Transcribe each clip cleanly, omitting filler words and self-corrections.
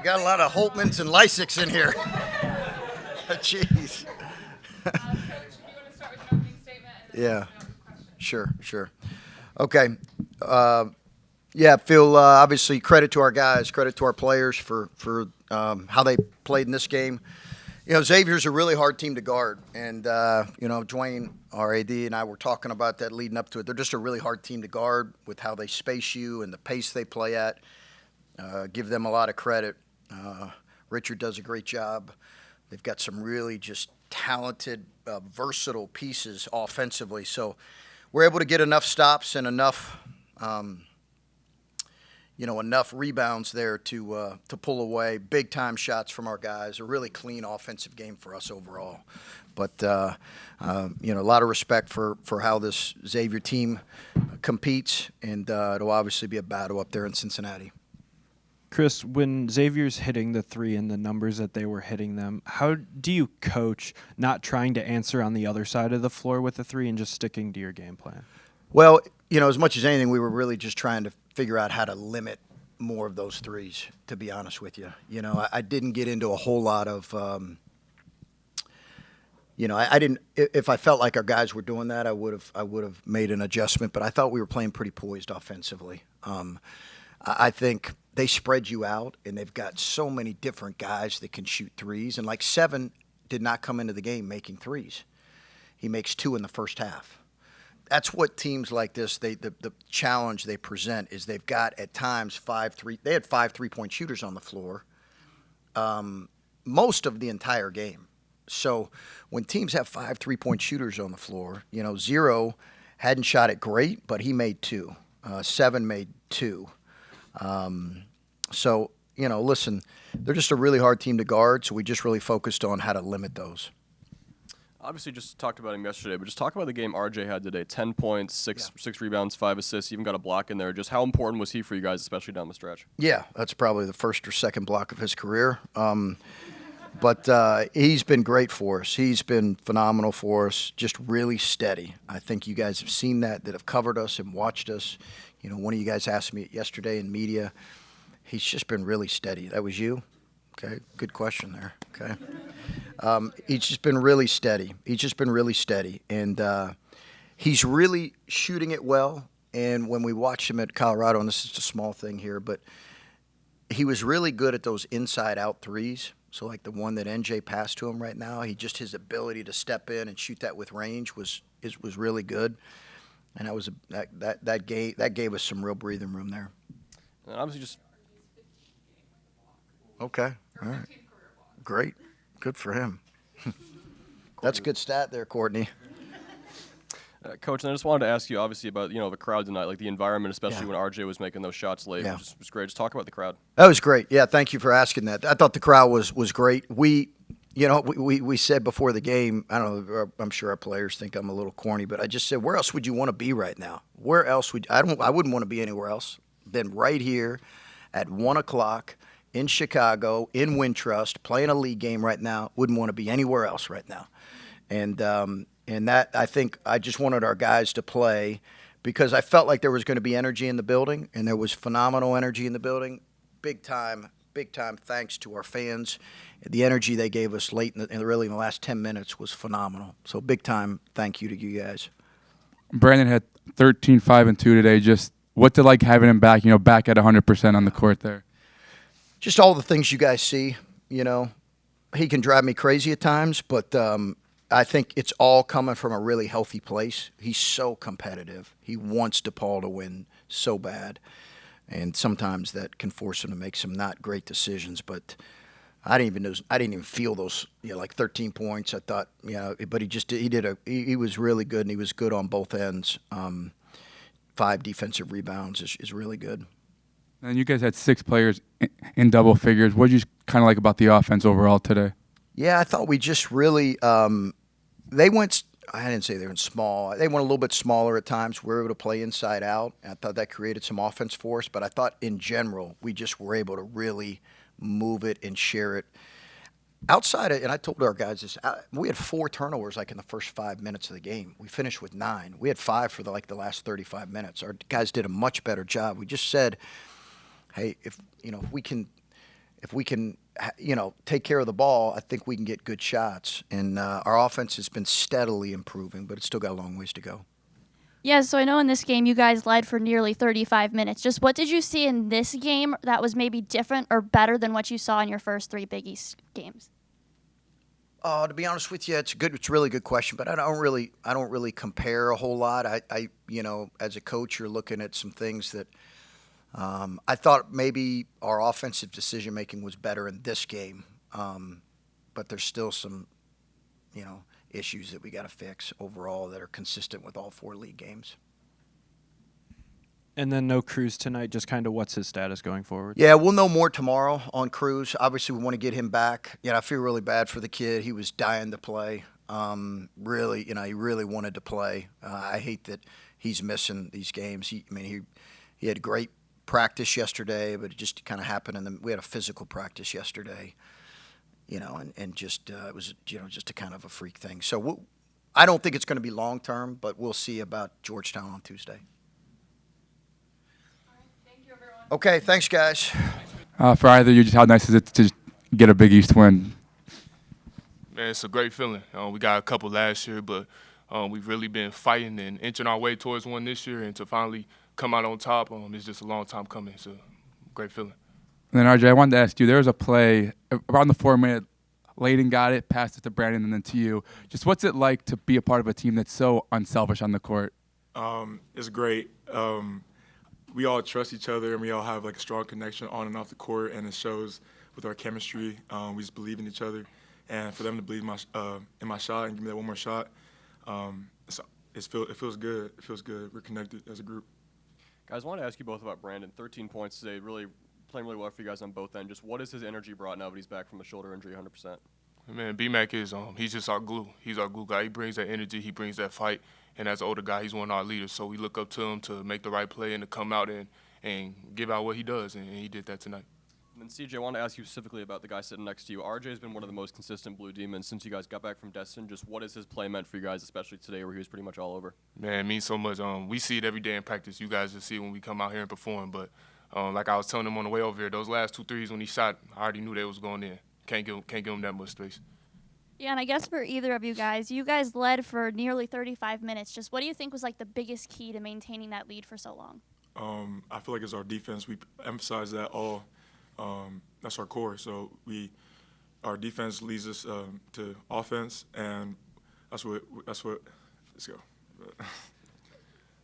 got a lot of Holtmans and Lysiks in here. Jeez. Coach, if you want to start with an opening statement, and then Yeah. we'll open up for questions. Sure. Okay. Yeah, Phil, obviously credit to our guys, credit to our players for how they played in this game. You know, Xavier's a really hard team to guard. And, Dwayne, our AD, and I were talking about that leading up to it. They're just a really hard team to guard with how they space you and the pace they play at. Give them a lot of credit. Richard does a great job. They've got some really just talented, versatile pieces offensively. So we're able to get enough stops and enough rebounds there to pull away big-time shots from our guys. A really clean offensive game for us overall. But, a lot of respect for how this Xavier team competes, and it'll obviously be a battle up there in Cincinnati. Chris, when Xavier's hitting the three and the numbers that they were hitting them, how do you coach not trying to answer on the other side of the floor with the three and just sticking to your game plan? Well, as much as anything, we were really just trying to figure out how to limit more of those threes, to be honest with you. I didn't get into a whole lot of, I didn't, if I felt like our guys were doing that, I would have made an adjustment, but I thought we were playing pretty poised offensively. I think they spread you out, and they've got so many different guys that can shoot threes, and like Seven did not come into the game making threes. He makes 2 in the first half. That's what teams like this, the challenge they present is they've got at times 5 3-point shooters on the floor most of the entire game. So when teams have 5 3-point shooters on the floor, Zero hadn't shot it great, but he made 2. Seven made 2. Listen, they're just a really hard team to guard, so we just really focused on how to limit those. Obviously, just talked about him yesterday, but just talk about the game RJ had today. 10 points, six rebounds, 5 assists, even got a block in there. Just how important was he for you guys, especially down the stretch? Yeah, that's probably the first or second block of his career. But he's been great for us. He's been phenomenal for us, just really steady. I think you guys have seen that have covered us and watched us. One of you guys asked me yesterday in media. He's just been really steady. That was you? Okay, good question there. Okay. He's just been really steady. And he's really shooting it well. And when we watched him at Colorado, and this is a small thing here, but he was really good at those inside-out threes. So like the one that NJ passed to him right now, his ability to step in and shoot that with range was really good. And that gave us some real breathing room there. And obviously just okay. All right. Great. Good for him. That's a good stat there, Courtney. Coach, and I just wanted to ask you, obviously, about the crowd tonight, like the environment, especially when RJ was making those shots late. Yeah. It was great. Just talk about the crowd. That was great. Yeah, thank you for asking that. I thought the crowd was great. We said before the game, I don't know, I'm sure our players think I'm a little corny, but I just said, where else would you want to be right now? Where else I wouldn't want to be anywhere else than right here at 1 o'clock in Chicago, in Wintrust, playing a league game right now. Wouldn't want to be anywhere else right now. And that, I think, I just wanted our guys to play because I felt like there was going to be energy in the building, and there was phenomenal energy in the building. Big time thanks to our fans. The energy they gave us late in the last 10 minutes was phenomenal. So big time thank you to you guys. Brandon had 13, 5, and 2 today. Just what's it like having him back, back at 100% on the court there? Just all the things you guys see, He can drive me crazy at times, but I think it's all coming from a really healthy place. He's so competitive. He wants DePaul to win so bad. And sometimes that can force him to make some not great decisions. But I didn't even feel those, like 13 points. I thought, but he was really good, and he was good on both ends. 5 defensive rebounds is really good. And you guys had 6 players in double figures. What did you kind of like about the offense overall today? Yeah, I thought we just really they went. I didn't say they were small. They went a little bit smaller at times. We were able to play inside out. I thought that created some offense for us. But I thought in general we just were able to really move it and share it. Outside of, and I told our guys this, we had 4 turnovers like in the first 5 minutes of the game. We finished with 9. We had 5 for the last 35 minutes. Our guys did a much better job. We just said, hey, if we can if we can, take care of the ball, I think we can get good shots. And our offense has been steadily improving, but it's still got a long ways to go. Yeah, so I know in this game you guys led for nearly 35 minutes. Just what did you see in this game that was maybe different or better than what you saw in your first 3 Big East games? To be honest with you, it's a really good question, but I don't really compare a whole lot. I as a coach, you're looking at some things that I thought maybe our offensive decision making was better in this game, but there's still some, issues that we got to fix overall that are consistent with all 4 league games. And then no Cruz tonight. Just kind of what's his status going forward? Yeah, we'll know more tomorrow on Cruz. Obviously, we want to get him back. I feel really bad for the kid. He was dying to play. Really, he really wanted to play. I hate that he's missing these games. He had great practice yesterday, but it just kind of happened. We had a physical practice yesterday, and just it was just a kind of a freak thing. So I don't think it's going to be long term, but we'll see about Georgetown on Tuesday. Okay, thanks, guys. For either of you, just how nice is it to get a Big East win? Man, it's a great feeling. We got a couple last year, but we've really been fighting and inching our way towards one this year, and to finally come out on top, it's just a long time coming. It's a great feeling. And then, RJ, I wanted to ask you, there was a play around the 4-minute, Layden got it, passed it to Brandon, and then to you. Just what's it like to be a part of a team that's so unselfish on the court? It's great. We all trust each other, and we all have a strong connection on and off the court, and it shows with our chemistry. We just believe in each other, and for them to believe in my shot and give me that one more shot, it feels good. It feels good. We're connected as a group. Guys, I want to ask you both about Brandon. 13 points today, really playing really well for you guys on both ends. Just what is his energy brought now that he's back from a shoulder injury 100%? Man, B-Mac is he's just our glue. He's our glue guy. He brings that energy. He brings that fight. And as an older guy, he's one of our leaders. So we look up to him to make the right play and to come out and give out what he does. And he did that tonight. And then, CJ, I want to ask you specifically about the guy sitting next to you. RJ has been one of the most consistent Blue Demons since you guys got back from Destin. Just what has his play meant for you guys, especially today where he was pretty much all over? Man, it means so much. We see it every day in practice. You guys just see it when we come out here and perform. But like I was telling him on the way over here, those last 2 threes when he shot, I already knew they was going in. Can't give him that much space. Yeah, and I guess for either of you guys led for nearly 35 minutes. Just what do you think was the biggest key to maintaining that lead for so long? I feel like it's our defense. We emphasize that all. That's our core. So our defense leads us to offense, and that's what. Let's go.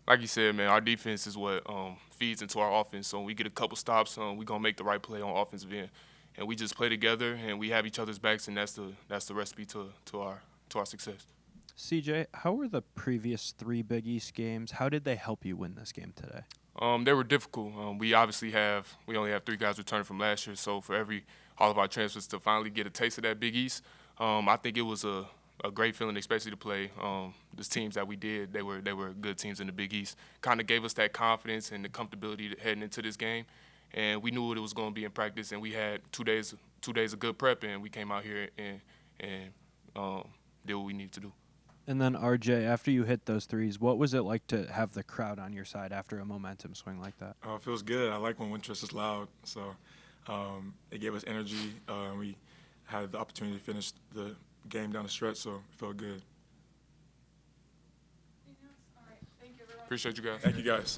Like you said, man, our defense is what feeds into our offense. So when we get a couple stops, we're gonna make the right play on offensive end. And we just play together, and we have each other's backs, and that's the recipe to our success. CJ, how were the previous 3 Big East games? How did they help you win this game today? They were difficult. We only have 3 guys returning from last year, so for all of our transfers to finally get a taste of that Big East, I think it was a great feeling, especially to play the teams that we did. They were good teams in the Big East. Kind of gave us that confidence and the comfortability heading into this game. And we knew what it was going to be in practice, and we had 2 days of good prep, and we came out here and did what we needed to do. And then, RJ, after you hit those threes, what was it like to have the crowd on your side after a momentum swing like that? It feels good. I like when Wintrust is loud, so it gave us energy. We had the opportunity to finish the game down the stretch, so it felt good. All right. Thank you, everyone. Appreciate you guys. Thank you, guys.